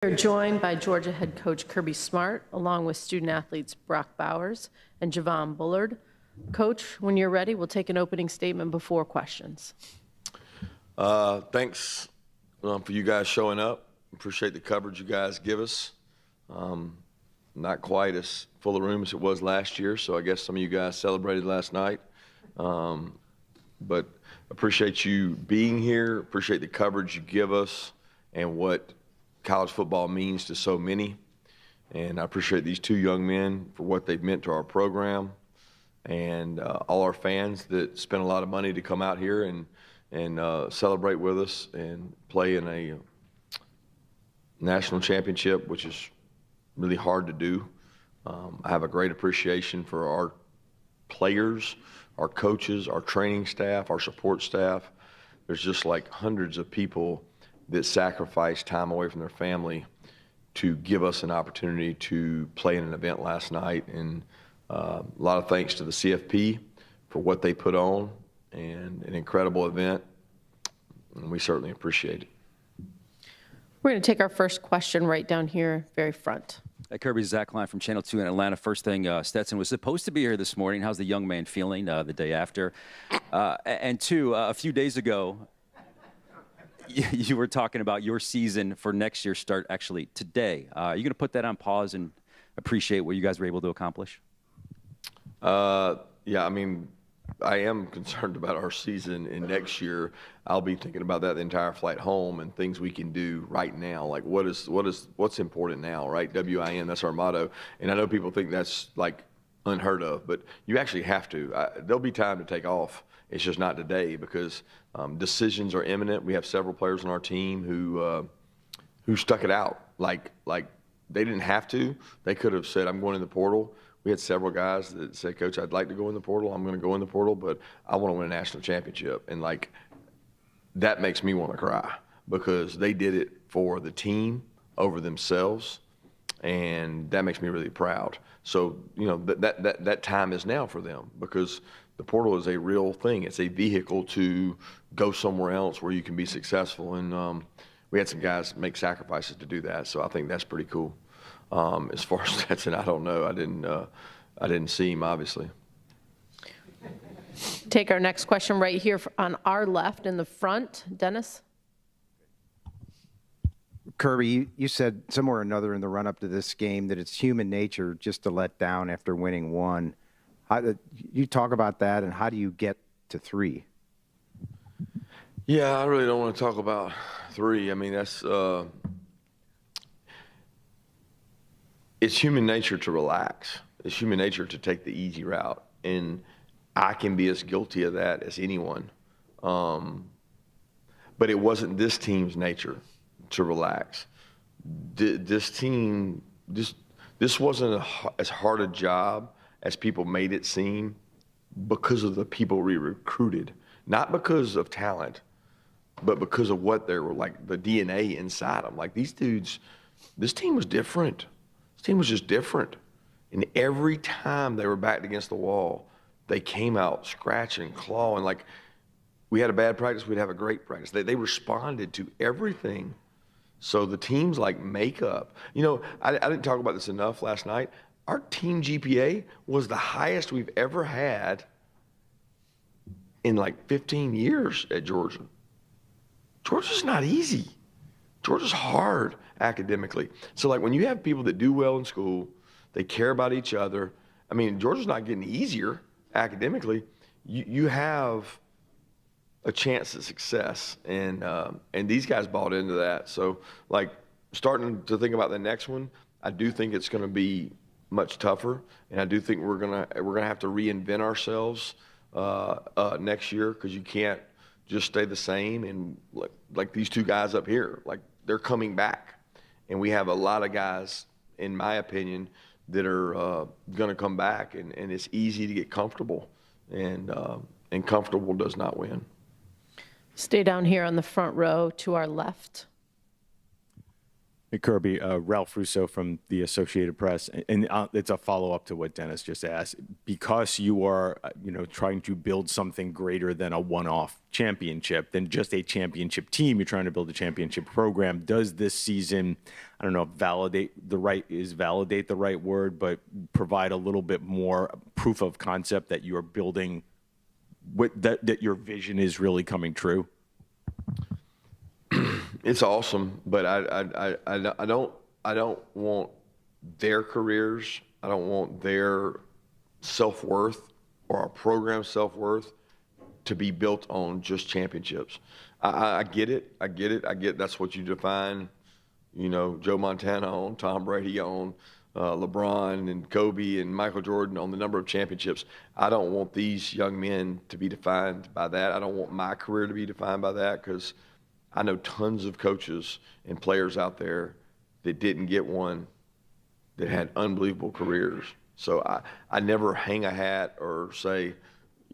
We're joined by Georgia head coach Kirby Smart, along with student athletes Brock Bowers and Javon Bullard. Coach, when you're ready, we'll take an opening statement before questions. Thanks for you guys showing up. Appreciate the coverage you guys give us. Not quite as full a room as it was last year, so I guess some of you guys celebrated last night. But appreciate you being here, appreciate the coverage you give us and what college football means to so many. And I appreciate these two young men for what they've meant to our program, and all our fans that spent a lot of money to come out here and celebrate with us and play in a national championship, which is really hard to do. I have a great appreciation for our players, our coaches, our training staff, our support staff. There's just like hundreds of people that sacrificed time away from their family to give us an opportunity to play in an event last night. And a lot of thanks to the CFP for what they put on, and an incredible event, and we certainly appreciate it. We're going to take our first question right down here, very front. Hey, Kirby, Zach Klein from Channel 2 in Atlanta. First thing, Stetson was supposed to be here this morning. How's the young man feeling the day after? And two, a few days ago, you were talking about your season for next year start actually today. Are you going to put that on pause and appreciate what you guys were able to accomplish? Yeah, I mean, I am concerned about our season in next year. I'll be thinking about that the entire flight home and things we can do right now. Like what's important now, right? WIN, that's our motto. And I know people think that's like unheard of, but you actually have to. There'll be time to take off. It's just not today because decisions are imminent. We have several players on our team who stuck it out. Like they didn't have to. They could have said, I'm going in the portal. We had several guys that said, Coach, I'd like to go in the portal. I'm going to go in the portal, but I want to win a national championship. And like that makes me want to cry because they did it for the team over themselves, and that makes me really proud. So, you know, that time is now for them because the portal is a real thing. It's a vehicle to go somewhere else where you can be successful. And we had some guys make sacrifices to do that. So I think that's pretty cool. As far as Stetson, I don't know. I didn't see him, obviously. Take our next question right here on our left in the front. Dennis? Kirby, you said somewhere or another in the run-up to this game that it's human nature just to let down after winning one. You talk about that, and how do you get to 3? Yeah, I really don't want to talk about 3. I mean, that's it's human nature to relax. It's human nature to take the easy route, and I can be as guilty of that as anyone. But it wasn't this team's nature to relax. This team, this wasn't as hard a job as people made it seem because of the people we recruited, not because of talent, but because of what they were like, the DNA inside them. Like these dudes, this team was different. This team was just different. And every time they were backed against the wall, they came out scratching, clawing. Like we had a bad practice, we'd have a great practice. They responded to everything. So the team's like makeup. You know, I didn't talk about this enough last night. Our team GPA was the highest we've ever had in like 15 years at Georgia. Georgia's not easy. Georgia's hard academically. So like when you have people that do well in school, they care about each other. I mean, Georgia's not getting easier academically. You have a chance at success, and these guys bought into that. So like starting to think about the next one, I do think it's going to be much tougher, and I do think we're gonna have to reinvent ourselves next year because you can't just stay the same. And like these two guys up here, like they're coming back, and we have a lot of guys, in my opinion, that are going to come back, and it's easy to get comfortable, and comfortable does not win. Stay down here on the front row to our left. Hey, Kirby, Ralph Russo from the Associated Press, and it's a follow-up to what Dennis just asked. Because you are, trying to build something greater than a one-off championship, than just a championship team, you're trying to build a championship program. Does this season, I don't know, validate the right word, but provide a little bit more proof of concept that you are building, that your vision is really coming true? It's awesome, but I don't want their careers. I don't want their self-worth or our program's self-worth to be built on just championships. I get it. I get that's what you define, Joe Montana on, Tom Brady on, LeBron and Kobe and Michael Jordan on the number of championships. I don't want these young men to be defined by that. I don't want my career to be defined by that, because I know tons of coaches and players out there that didn't get one that had unbelievable careers. So I never hang a hat or say,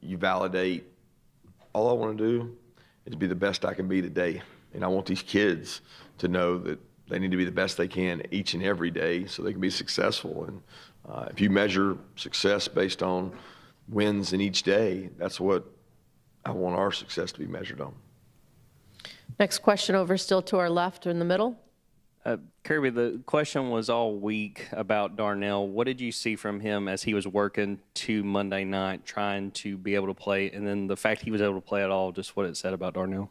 you validate. All I want to do is be the best I can be today. And I want these kids to know that they need to be the best they can each and every day so they can be successful. And if you measure success based on wins in each day, that's what I want our success to be measured on. Next question over still to our left or in the middle. Kirby, the question was all week about Darnell. What did you see from him as he was working to Monday night, trying to be able to play, and then the fact he was able to play at all, just what it said about Darnell?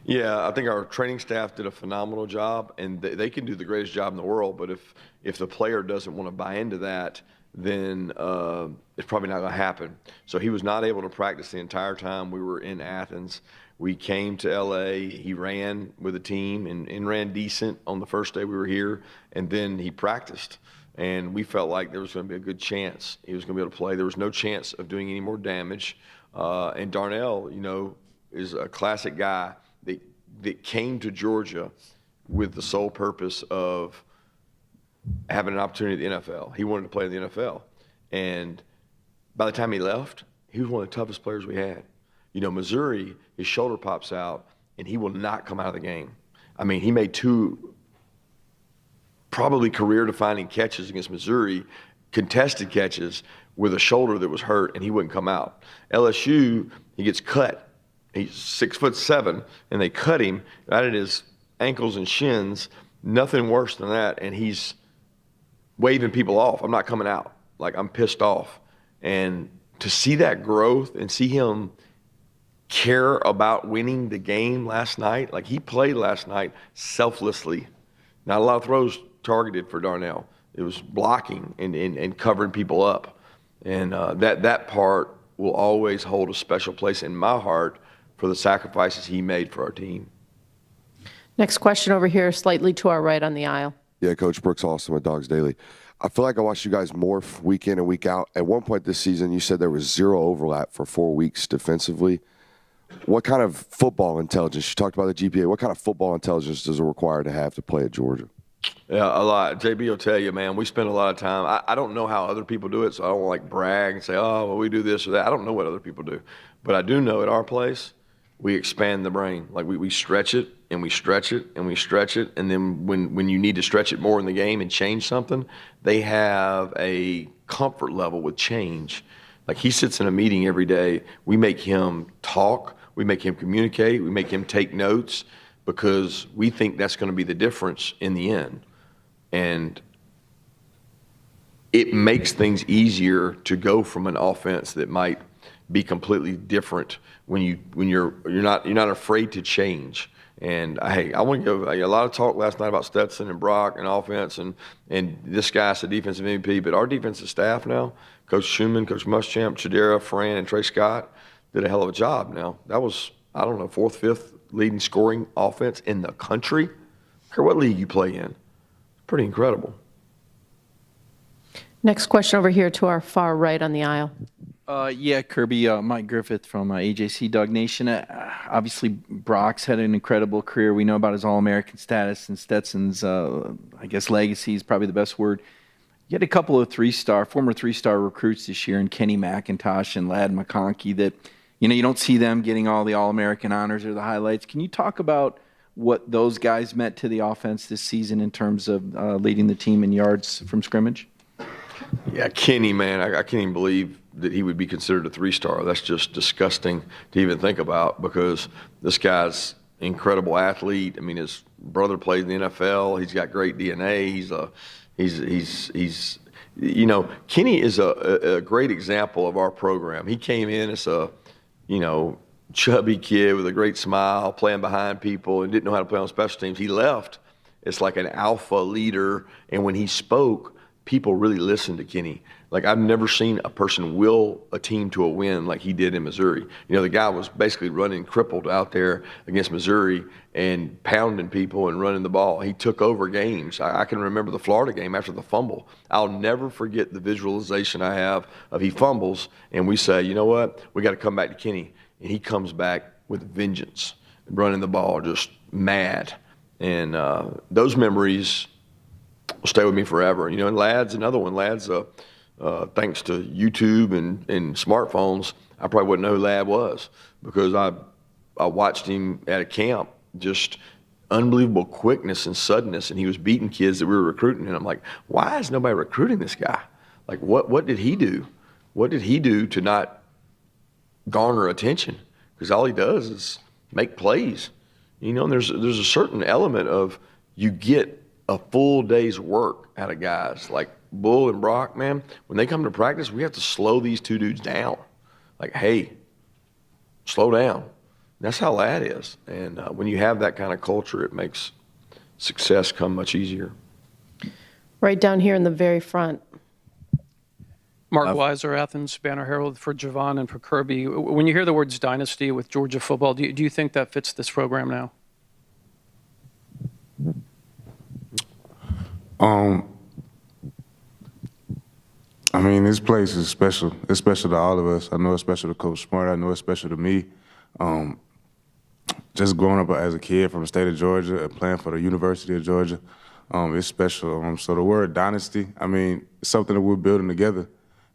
Yeah, I think our training staff did a phenomenal job, and they can do the greatest job in the world, but if the player doesn't want to buy into that, then it's probably not going to happen. So he was not able to practice the entire time we were in Athens. We came to LA, he ran with the team and ran decent on the first day we were here, and then he practiced. And we felt like there was going to be a good chance he was going to be able to play. There was no chance of doing any more damage. And Darnell, is a classic guy that came to Georgia with the sole purpose of having an opportunity at the NFL. He wanted to play in the NFL. And by the time he left, he was one of the toughest players we had. Missouri, his shoulder pops out, and he will not come out of the game. I mean, he made 2 probably career-defining catches against Missouri, contested catches with a shoulder that was hurt, and he wouldn't come out. LSU, he gets cut. He's 6'7", and they cut him right at his ankles and shins, nothing worse than that, and he's waving people off. I'm not coming out. Like, I'm pissed off. And to see that growth and see him care about winning the game last night, like he played last night selflessly. Not a lot of throws targeted for Darnell. It was blocking and covering people up. And that part will always hold a special place in my heart for the sacrifices he made for our team. Next question over here, slightly to our right on the aisle. Yeah, Coach Brooks Austin with Dogs Daily. I feel like I watched you guys morph week in and week out. At one point this season, you said there was 0 overlap for 4 weeks defensively. What kind of football intelligence, you talked about the GPA, what kind of football intelligence does it require to have to play at Georgia? Yeah, a lot. JB will tell you, man, we spend a lot of time. I don't know how other people do it, so I don't want to brag and say, oh, well, we do this or that. I don't know what other people do. But I do know at our place, we expand the brain. Like we stretch it and we stretch it and we stretch it. And then when you need to stretch it more in the game and change something, they have a comfort level with change. Like he sits in a meeting every day. We make him talk. We make him communicate. We make him take notes because we think that's going to be the difference in the end. And it makes things easier to go from an offense that might be completely different when you're not afraid to change. And I want to give a lot of talk last night about Stetson and Brock and offense and this guy's the defensive MVP, but our defensive staff now, Coach Schumann, Coach Muschamp, Chidera, Fran, and Trey Scott did a hell of a job now. That was, 4th, 5th leading scoring offense in the country. I don't care what league you play in. Pretty incredible. Next question over here to our far right on the aisle. Yeah, Kirby, Mike Griffith from AJC DawgNation. Obviously, Brock's had an incredible career. We know about his All-American status, and Stetson's, legacy is probably the best word. You had a couple of former three-star recruits this year in Kenny McIntosh and Ladd McConkey that, you don't see them getting all the All-American honors or the highlights. Can you talk about what those guys meant to the offense this season in terms of leading the team in yards from scrimmage? Yeah, Kenny, man, I can't even believe that he would be considered a 3-star. That's just disgusting to even think about, because this guy's incredible athlete. I mean, his brother played in the NFL. He's got great DNA. He's you know, Kenny is a great example of our program. He came in as a, you know, chubby kid with a great smile, playing behind people, and didn't know how to play on special teams. He left. It's like an alpha leader, and when he spoke, people really listened to Kenny. Like, I've never seen a person will a team to a win like he did in Missouri. You know, the guy was basically running crippled out there against Missouri and pounding people and running the ball. He took over games. I can remember the Florida game after the fumble. I'll never forget the visualization I have of he fumbles, and we say, you know what, we got to come back to Kenny. And he comes back with vengeance, running the ball, just mad. And those memories will stay with me forever. You know, and Ladd's another one. Ladd's, thanks to YouTube and smartphones, I probably wouldn't know who Ladd was, because I watched him at a camp, just unbelievable quickness and suddenness, and he was beating kids that we were recruiting. And I'm like, why is nobody recruiting this guy? Like, what did he do? What did he do to not garner attention? Because all he does is make plays. You know, and there's a certain element of, you get a full day's work out of guys like Bull and Brock, man. When they come to practice, we have to slow these two dudes down. Like, hey, slow down. That's how Ladd is. And when you have that kind of culture, it makes success come much easier. Right down here in the very front. Mark Weiser, Athens Banner Herald, for Javon and for Kirby. When you hear the words dynasty with Georgia football, do you think that fits this program now? I mean, this place is special. It's special to all of us. I know it's special to Coach Smart. I know it's special to me. Just growing up as a kid from the state of Georgia and playing for the University of Georgia, it's special. So the word dynasty, I mean, it's something that we're building together,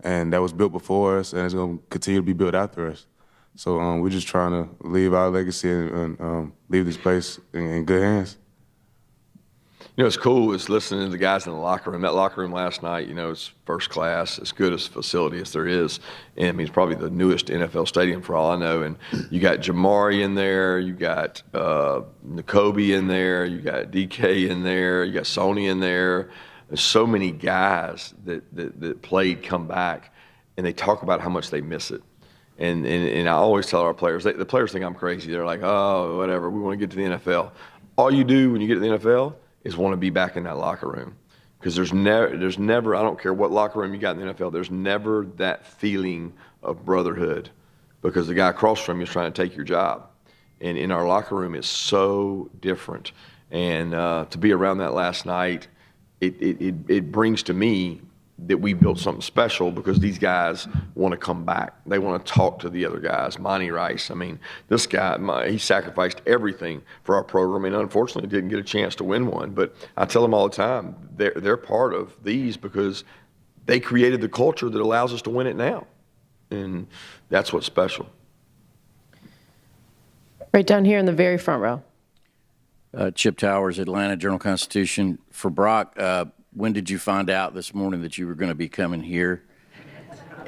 and that was built before us, and it's going to continue to be built after us. So we're just trying to leave our legacy and leave this place in good hands. You know, it's cool is listening to the guys in the locker room. That locker room last night, you know, it's first class, as good a facility as there is. And I mean, it's probably the newest NFL stadium for all I know. And you got Jamari in there, you got N'Kobe in there, you got DK in there, you got Sony in there. There's so many guys that played come back, and they talk about how much they miss it. And I always tell our players, the players think I'm crazy. They're like, oh, whatever, we want to get to the NFL. All you do when you get to the NFL is want to be back in that locker room, because there's never, I don't care what locker room you got in the NFL, there's never that feeling of brotherhood, because the guy across from you is trying to take your job. And in our locker room, it's so different. And to be around that last night, it brings to me that we built something special, because these guys want to come back. They want to talk to the other guys. Monty Rice, I mean, this guy, he sacrificed everything for our program, and unfortunately didn't get a chance to win one. But I tell them all the time, they're part of these, because they created the culture that allows us to win it now. And that's what's special. Right down here in the very front row. Chip Towers, Atlanta Journal-Constitution. For Brock, when did you find out this morning that you were going to be coming here?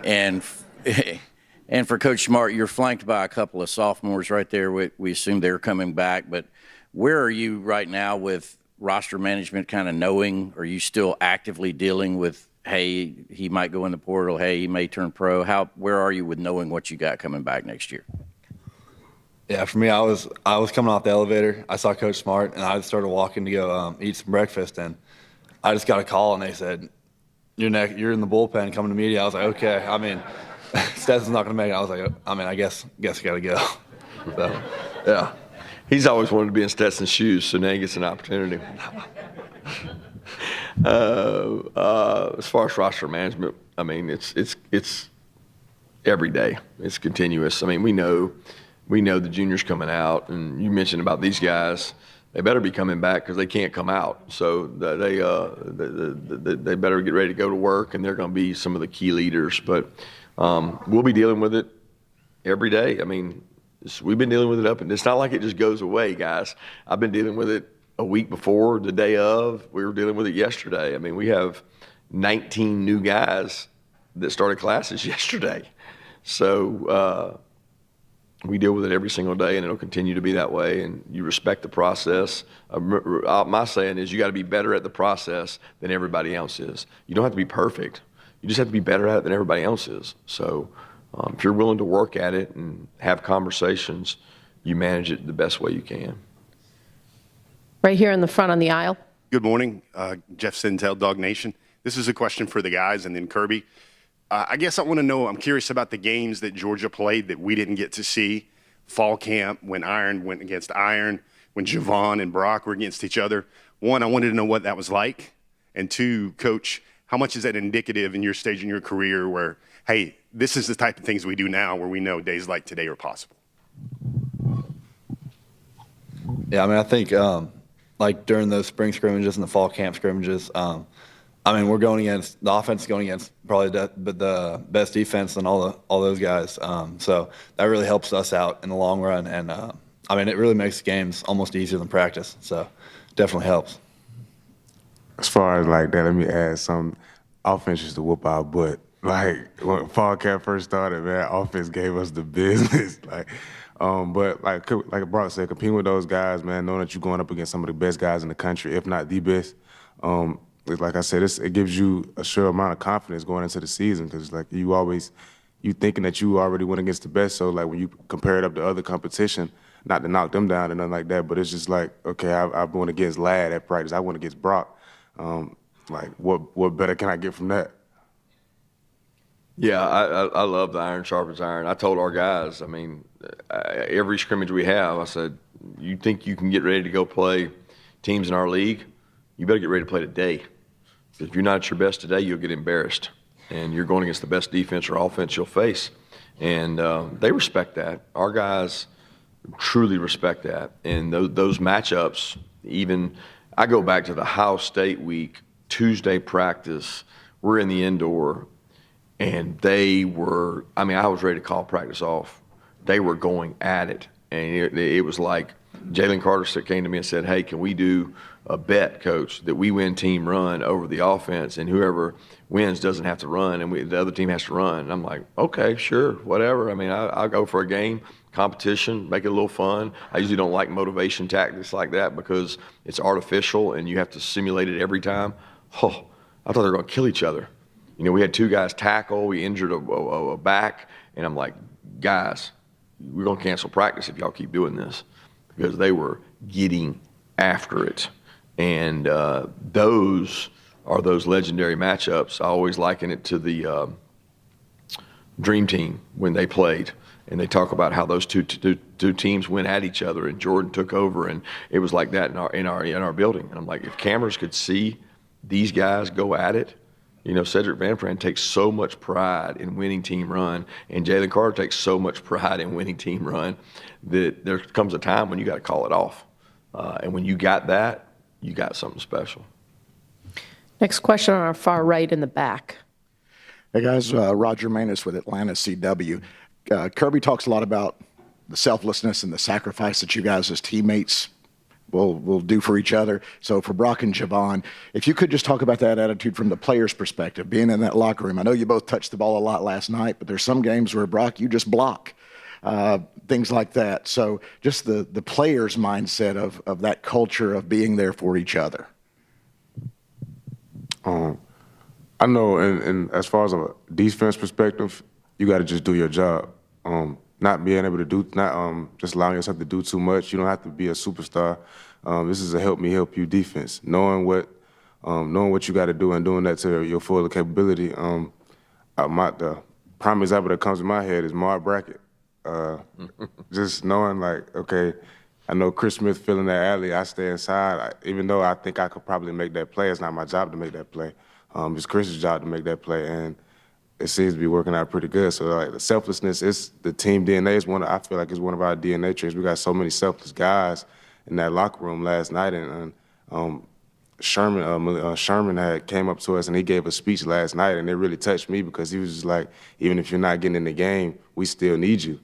And for Coach Smart, you're flanked by a couple of sophomores right there. We assume they're coming back, but where are you right now with roster management, kind of knowing? Are you still actively dealing with, hey, he might go in the portal, hey, he may turn pro? Where are you with knowing what you got coming back next year? Yeah, for me, I was coming off the elevator. I saw Coach Smart, and I started walking to go eat some breakfast, and I just got a call, and they said, you're in the bullpen, coming to media. I was like, okay. I mean, Stetson's not going to make it. I was like, I guess I got to go. So, yeah. He's always wanted to be in Stetson's shoes, so now he gets an opportunity. As far as roster management, I mean, it's every day. It's continuous. I mean, we know the juniors coming out, and you mentioned about these guys. They better be coming back, because they can't come out. So they better get ready to go to work, and they're going to be some of the key leaders. But we'll be dealing with it every day. I mean, We've been dealing with it and it's not like it just goes away, guys. I've been dealing with it a week before, the day of. We were dealing with it yesterday. I mean, we have 19 new guys that started classes yesterday. So we deal with it every single day, and it'll continue to be that way. And you respect the process. My saying is you got to be better at the process than everybody else is. You don't have to be perfect. You just have to be better at it than everybody else is. So if you're willing to work at it and have conversations, you manage it the best way you can. Right here in the front on the aisle. Good morning, Jeff Sintel, DawgNation. This is a question for the guys and then Kirby. I guess I want to know, I'm curious about the games that Georgia played that we didn't get to see. Fall camp, when Iron went against Iron, when Javon and Brock were against each other. One, I wanted to know what that was like. And two, Coach, how much is that indicative in your stage in your career where, hey, this is the type of things we do now where we know days like today are possible? Yeah, I mean, I think like during those spring scrimmages and the fall camp scrimmages, I mean, we're going against the offense, going against probably the best defense than all those guys. So that really helps us out in the long run. And I mean, it really makes games almost easier than practice. So definitely helps. As far as like that, let me add some offense used to whoop our butt. Like when fall camp first started, man, offense gave us the business. But like Brock said, competing with those guys, man, knowing that you're going up against some of the best guys in the country, if not the best. Like I said, it gives you a sure amount of confidence going into the season because like you thinking that you already went against the best. So like when you compare it up to other competition, not to knock them down and nothing like that, but it's just like, okay, I went against Ladd at practice. I went against Brock. Like what better can I get from that? Yeah, I love the iron sharpens iron. I told our guys, I mean, every scrimmage we have, I said, you think you can get ready to go play teams in our league? You better get ready to play today. If you're not at your best today, you'll get embarrassed. And you're going against the best defense or offense you'll face. And they respect that. Our guys truly respect that. And those matchups, even I go back to the Ohio State week, Tuesday practice, we're in the indoor, and they were, I mean, I was ready to call practice off. They were going at it. And it was like Jalen Carter came to me and said, hey, can we do a bet, Coach, that we win team run over the offense, and whoever wins doesn't have to run, and the other team has to run. And I'm like, okay, sure, whatever. I mean, I'll go for a game, competition, make it a little fun. I usually don't like motivation tactics like that because it's artificial and you have to simulate it every time. Oh, I thought they were going to kill each other. You know, we had two guys tackle, we injured a back, and I'm like, guys, we're going to cancel practice if y'all keep doing this because they were getting after it. And those are those legendary matchups. I always liken it to the Dream Team when they played. And they talk about how those two teams went at each other, and Jordan took over, and it was like that in our building. And I'm like, if cameras could see these guys go at it, you know, Cedric Van Pran takes so much pride in winning team run, and Jalen Carter takes so much pride in winning team run that there comes a time when you got to call it off. And when you got that, you got something special. Next question on our far right in the back. Hey guys, Roger Manus with Atlanta CW. Kirby talks a lot about the selflessness and the sacrifice that you guys as teammates will do for each other. So for Brock and Javon, if you could just talk about that attitude from the player's perspective, being in that locker room. I know you both touched the ball a lot last night, but there's some games where, Brock, you just block, things like that. So just the player's mindset of that culture of being there for each other. I know, and as far as a defense perspective, you got to just do your job. Not being able to do, not just allowing yourself to do too much. You don't have to be a superstar. This is a help me help you defense. Knowing what you got to do and doing that to your full capability. The prime example that comes to my head is Mark Brackett. Just knowing like, okay, I know Chris Smith filling that alley. I stay inside. Even though I think I could probably make that play, it's not my job to make that play. It's Chris's job to make that play, and it seems to be working out pretty good. So like the selflessness is the team DNA. I feel like it's one of our DNA traits. We got so many selfless guys in that locker room last night, and Sherman had came up to us and he gave a speech last night, and it really touched me because he was just like, even if you're not getting in the game, we still need you.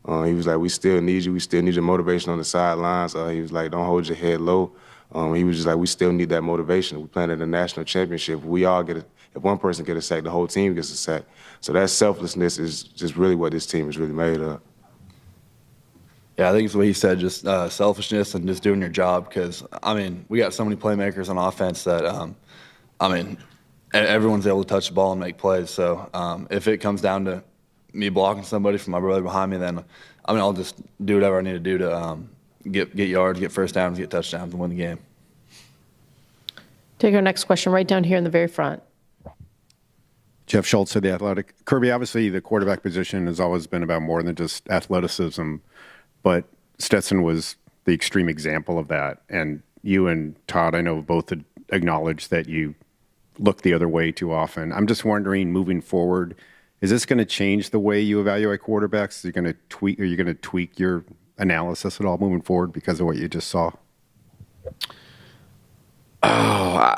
He was like, we still need you. We still need your motivation on the sidelines. He was like, don't hold your head low. He was just like, we still need that motivation. We're playing at a national championship. We all get if one person gets a sack, the whole team gets a sack. So that selflessness is just really what this team is really made of. Yeah, I think it's what he said, just selfishness and just doing your job. Because, I mean, we got so many playmakers on offense that, I mean, everyone's able to touch the ball and make plays. So if it comes down to me blocking somebody from my brother behind me, then, I mean, I'll just do whatever I need to do to get yards, get first downs, get touchdowns, and win the game. Take our next question right down here in the very front. Jeff Schultz of The Athletic. Kirby, obviously the quarterback position has always been about more than just athleticism, but Stetson was the extreme example of that. And you and Todd, I know, both acknowledged that you look the other way too often. I'm just wondering, moving forward, is this going to change the way you evaluate quarterbacks? Are you going to tweak your analysis at all moving forward because of what you just saw? Oh,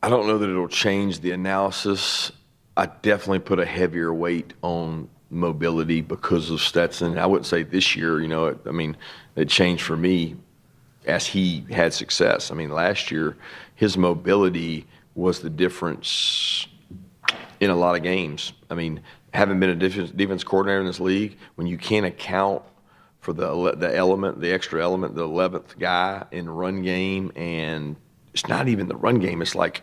I don't know that it'll change the analysis. I definitely put a heavier weight on mobility because of Stetson. I wouldn't say this year, I mean, it changed for me as he had success. I mean, last year, his mobility was the difference in a lot of games. I mean, having been a defense coordinator in this league, when you can't account for the extra element, the 11th guy in the run game, and it's not even the run game. It's like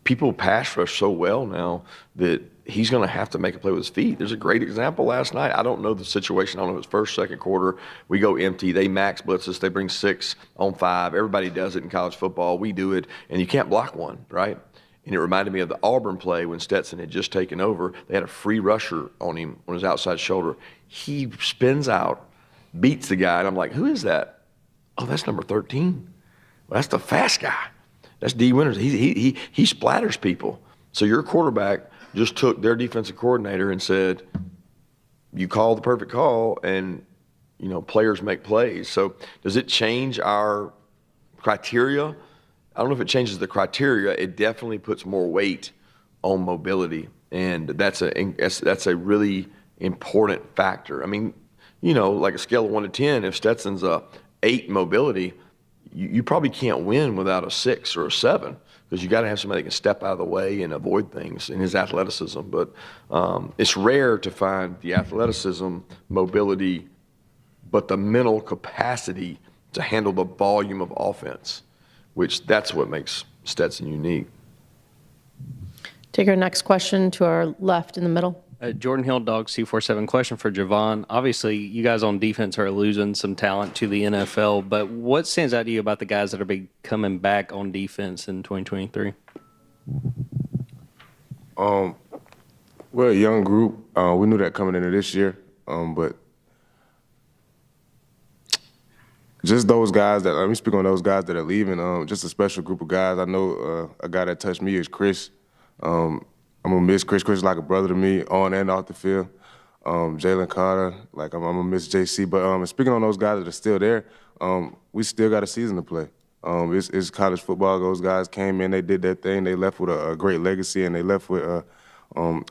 people pass rush so well now that he's going to have to make a play with his feet. There's a great example last night. I don't know the situation. I don't know if it's first, second quarter. We go empty. They max blitz us. They bring 6 on 5. Everybody does it in college football. We do it, and you can't block one, right? And it reminded me of the Auburn play when Stetson had just taken over. They had a free rusher on him on his outside shoulder. He spins out, beats the guy, and I'm like, who is that? Oh, that's number 13. Well, that's the fast guy. That's D. Winters. He splatters people. So your quarterback just took their defensive coordinator and said, you call the perfect call, and, players make plays. So does it change our criteria? I don't know if it changes the criteria. It definitely puts more weight on mobility, and that's a really important factor. I mean, like a scale of 1 to 10, if Stetson's a 8 mobility, you probably can't win without a 6 or a 7 because you got to have somebody that can step out of the way and avoid things in his athleticism. But it's rare to find the athleticism, mobility, but the mental capacity to handle the volume of offense, which that's what makes Stetson unique. Take our next question to our left in the middle. Jordan Hill, Dogs 247. Question for Javon. Obviously, you guys on defense are losing some talent to the NFL, but what stands out to you about the guys that are coming back on defense in 2023? We're a young group. We knew that coming into this year, but just those guys that, let me speak on those guys that are leaving, just a special group of guys. I know a guy that touched me is Chris. I'm going to miss Chris. Chris is like a brother to me on and off the field. Jalen Carter, like I'm going to miss JC. But speaking on those guys that are still there, we still got a season to play. It's college football. Those guys came in, they did their thing. They left with a great legacy, and they left with a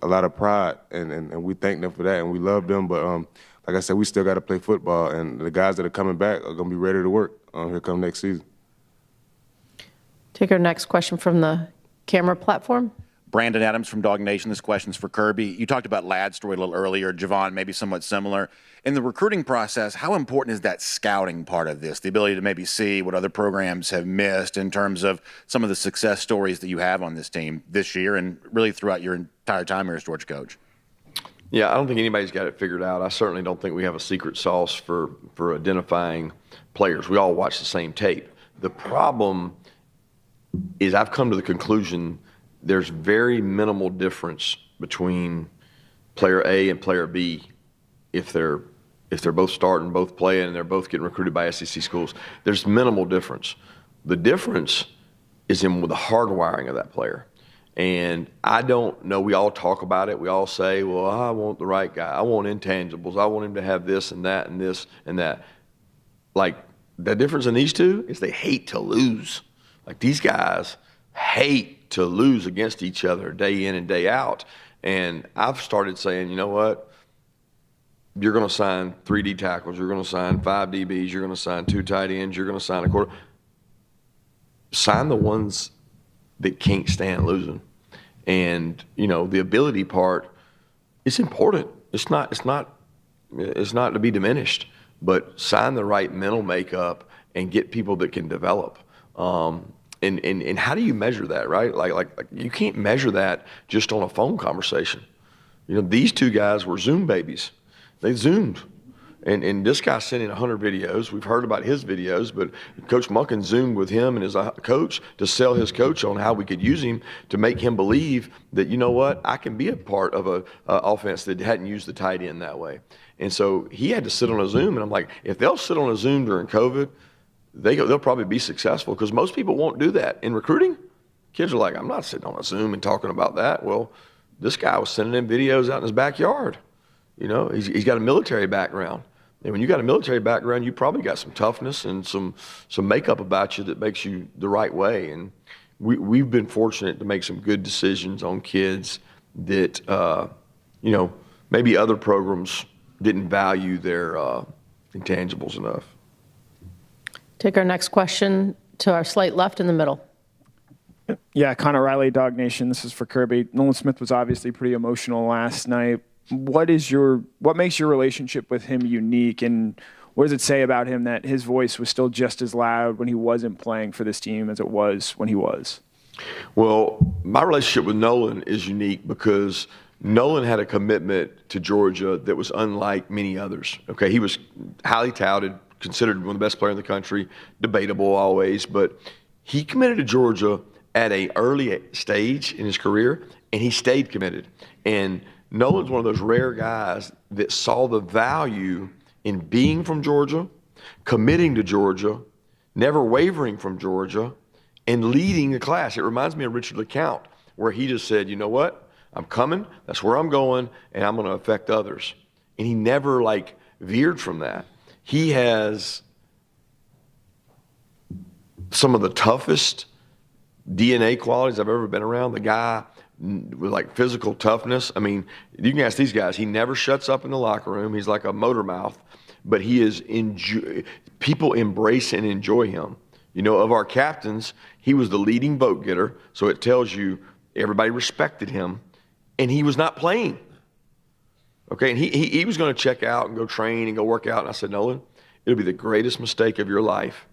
lot of pride. And we thank them for that, and we love them. But like I said, we still got to play football. And the guys that are coming back are going to be ready to work here come next season. Take our next question from the camera platform. Brandon Adams from DawgNation. This question's for Kirby. You talked about Ladd's story a little earlier. Javon, maybe somewhat similar. In the recruiting process, how important is that scouting part of this? The ability to maybe see what other programs have missed in terms of some of the success stories that you have on this team this year and really throughout your entire time here as Georgia coach? Yeah, I don't think anybody's got it figured out. I certainly don't think we have a secret sauce for identifying players. We all watch the same tape. The problem is I've come to the conclusion there's very minimal difference between player A and player B if they're both starting, both playing, and they're both getting recruited by SEC schools. There's minimal difference. The difference is in the hardwiring of that player. And I don't know, we all talk about it. We all say, well, I want the right guy. I want intangibles. I want him to have this and that and this and that. Like, the difference in these two is they hate to lose. Like, these guys hate to lose against each other day in and day out. And I've started saying, you know what? you're going to sign 3D tackles, you're going to sign 5 DBs, you're going to sign 2 tight ends, you're going to sign a quarter. Sign the ones that can't stand losing. And, the ability part is important. It's not to be diminished, but sign the right mental makeup and get people that can develop. And how do you measure that, right? Like you can't measure that just on a phone conversation. These 2 guys were Zoom babies. They Zoomed. And this guy sent in 100 videos. We've heard about his videos, but Coach Monken Zoomed with him and his coach to sell his coach on how we could use him to make him believe that, I can be a part of a offense that hadn't used the tight end that way. And so he had to sit on a Zoom, and I'm like, if they'll sit on a Zoom during COVID, they'll probably be successful, because most people won't do that. In recruiting, kids are like, I'm not sitting on a Zoom and talking about that. Well, this guy was sending in videos out in his backyard. He's got a military background. And when you got a military background, you probably got some toughness and some makeup about you that makes you the right way. And we've been fortunate to make some good decisions on kids that, maybe other programs didn't value their intangibles enough. Take our next question to our slight left in the middle. Yeah, Connor Riley, DawgNation. This is for Kirby. Nolan Smith was obviously pretty emotional last night. What makes your relationship with him unique, and what does it say about him that his voice was still just as loud when he wasn't playing for this team as it was when he was? Well, my relationship with Nolan is unique because Nolan had a commitment to Georgia that was unlike many others. Okay, he was highly touted, considered one of the best players in the country, debatable always, but he committed to Georgia at an early stage in his career, and he stayed committed. And Nolan's one of those rare guys that saw the value in being from Georgia, committing to Georgia, never wavering from Georgia, and leading the class. It reminds me of Richard LeCount, where he just said, you know what, I'm coming, that's where I'm going, and I'm going to affect others. And he never veered from that. He has some of the toughest DNA qualities I've ever been around. The guy with physical toughness. I mean, you can ask these guys. He never shuts up in the locker room. He's like a motor mouth, but he is people embrace and enjoy him. Of our captains, he was the leading vote getter, so it tells you everybody respected him, and he was not playing. Okay, and he was going to check out and go train and go work out, and I said, Nolan, it'll be the greatest mistake of your life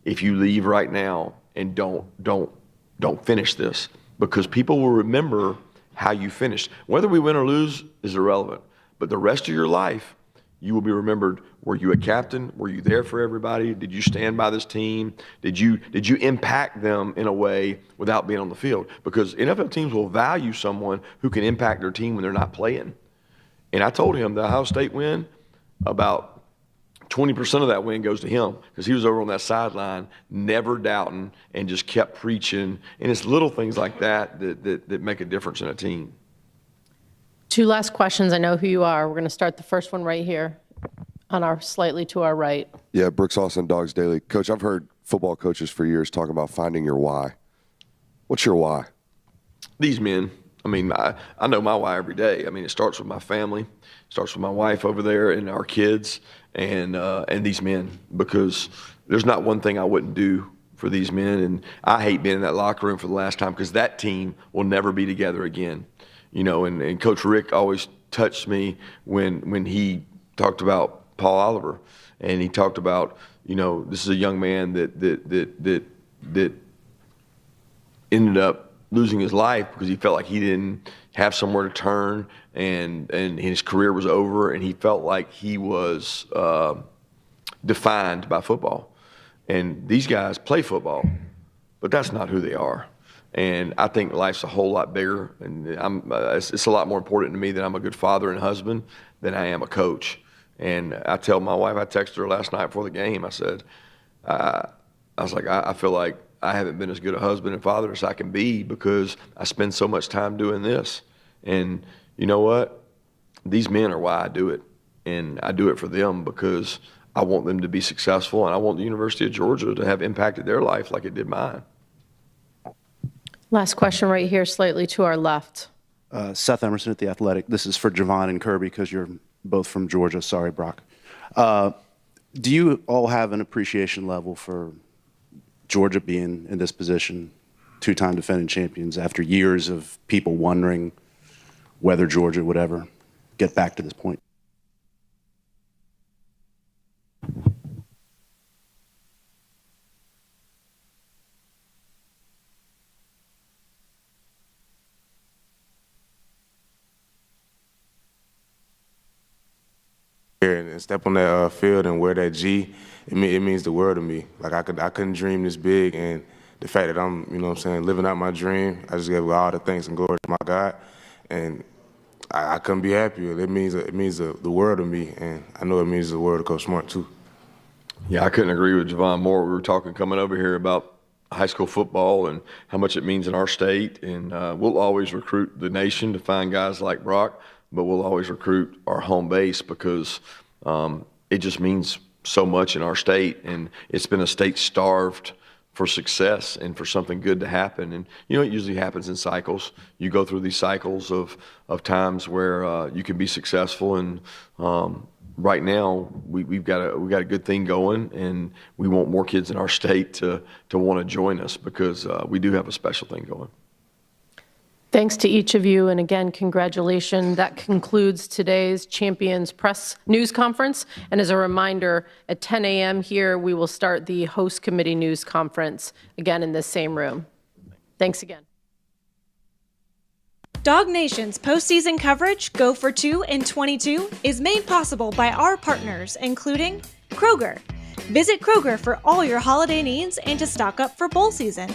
if you leave right now and don't finish this, because people will remember how you finished. Whether we win or lose is irrelevant, but the rest of your life, you will be remembered. Were you a captain? Were you there for everybody? Did you stand by this team? Did you impact them in a way without being on the field? Because NFL teams will value someone who can impact their team when they're not playing. And I told him the Ohio State win, about 20% of that win goes to him, because he was over on that sideline, never doubting, and just kept preaching. And it's little things like that make a difference in a team. 2 last questions. I know who you are. We're going to start the first one right here slightly to our right. Yeah, Brooks Austin, Dogs Daily. Coach, I've heard football coaches for years talk about finding your why. What's your why? These men. I mean, I know my why every day. I mean, it starts with my family, starts with my wife over there and our kids, and these men, because there's not one thing I wouldn't do for these men. And I hate being in that locker room for the last time, because that team will never be together again. And Coach Rick always touched me when he talked about Paul Oliver, and he talked about, this is a young man that ended up losing his life because he felt like he didn't have somewhere to turn, and his career was over, and he felt like he was defined by football. And these guys play football, but that's not who they are. And I think life's a whole lot bigger, and it's a lot more important to me that I'm a good father and husband than I am a coach. And I tell my wife, I texted her last night before the game, I said, I feel like I haven't been as good a husband and father as I can be, because I spend so much time doing this. And you know what? These men are why I do it. And I do it for them because I want them to be successful, and I want the University of Georgia to have impacted their life like it did mine. Last question right here, slightly to our left. Seth Emerson at The Athletic. This is for Javon and Kirby, because you're both from Georgia. Sorry, Brock. Do you all have an appreciation level for Georgia being in this position, two-time defending champions, after years of people wondering whether Georgia would ever get back to this point? And step on that field and wear that G, it means the world to me. Like I couldn't dream this big, and the fact that I'm, you know what I'm saying, living out my dream, I just give all the thanks and glory to my God, and I couldn't be happier. It means the world to me, and I know it means the world to Coach Smart too. Yeah, I couldn't agree with Javon more. We were talking coming over here about high school football and how much it means in our state, and we'll always recruit the nation to find guys like Brock, but we'll always recruit our home base because it just means so much in our state, and it's been a state starved for success and for something good to happen. And you know, it usually happens in cycles. You go through these cycles of times where you can be successful, and right now we've got a good thing going, and we want more kids in our state to want to join us because we do have a special thing going. Thanks to each of you, and again, congratulations. That concludes today's Champions Press News Conference. And as a reminder, at 10 a.m. here, we will start the Host Committee News Conference, again in this same room. Thanks again. DawgNation's postseason coverage, Go for 2 in 22, is made possible by our partners, including Kroger. Visit Kroger for all your holiday needs and to stock up for bowl season.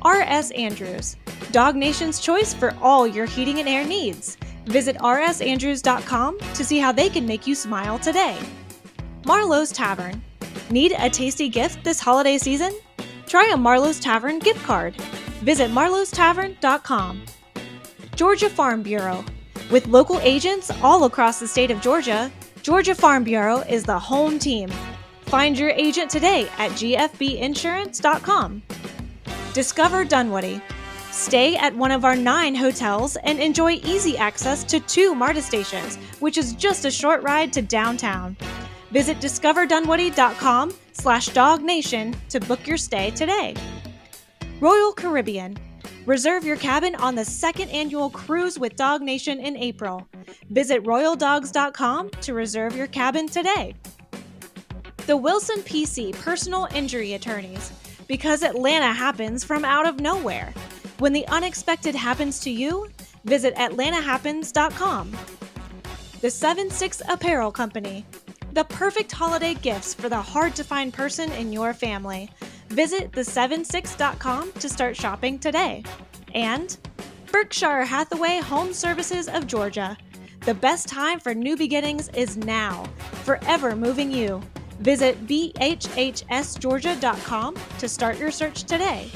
R.S. Andrews, DawgNation's choice for all your heating and air needs. Visit rsandrews.com to see how they can make you smile today. Marlowe's Tavern. Need a tasty gift this holiday season? Try a Marlowe's Tavern gift card. Visit marlowestavern.com. Georgia Farm Bureau. With local agents all across the state of Georgia, Georgia Farm Bureau is the home team. Find your agent today at gfbinsurance.com. Discover Dunwoody. Stay at one of our 9 hotels and enjoy easy access to 2 MARTA stations, which is just a short ride to downtown. Visit discoverdunwoody.com/DawgNation to book your stay today. Royal Caribbean. Reserve your cabin on the 2nd annual cruise with DawgNation in April. Visit royaldogs.com to reserve your cabin today. The Wilson PC Personal Injury Attorneys. Because Atlanta happens from out of nowhere. When the unexpected happens to you, visit atlantahappens.com. The 7-6 Apparel Company. The perfect holiday gifts for the hard-to-find person in your family. Visit the76.com to start shopping today. And Berkshire Hathaway Home Services of Georgia. The best time for new beginnings is now. Forever moving you. Visit bhhsgeorgia.com to start your search today.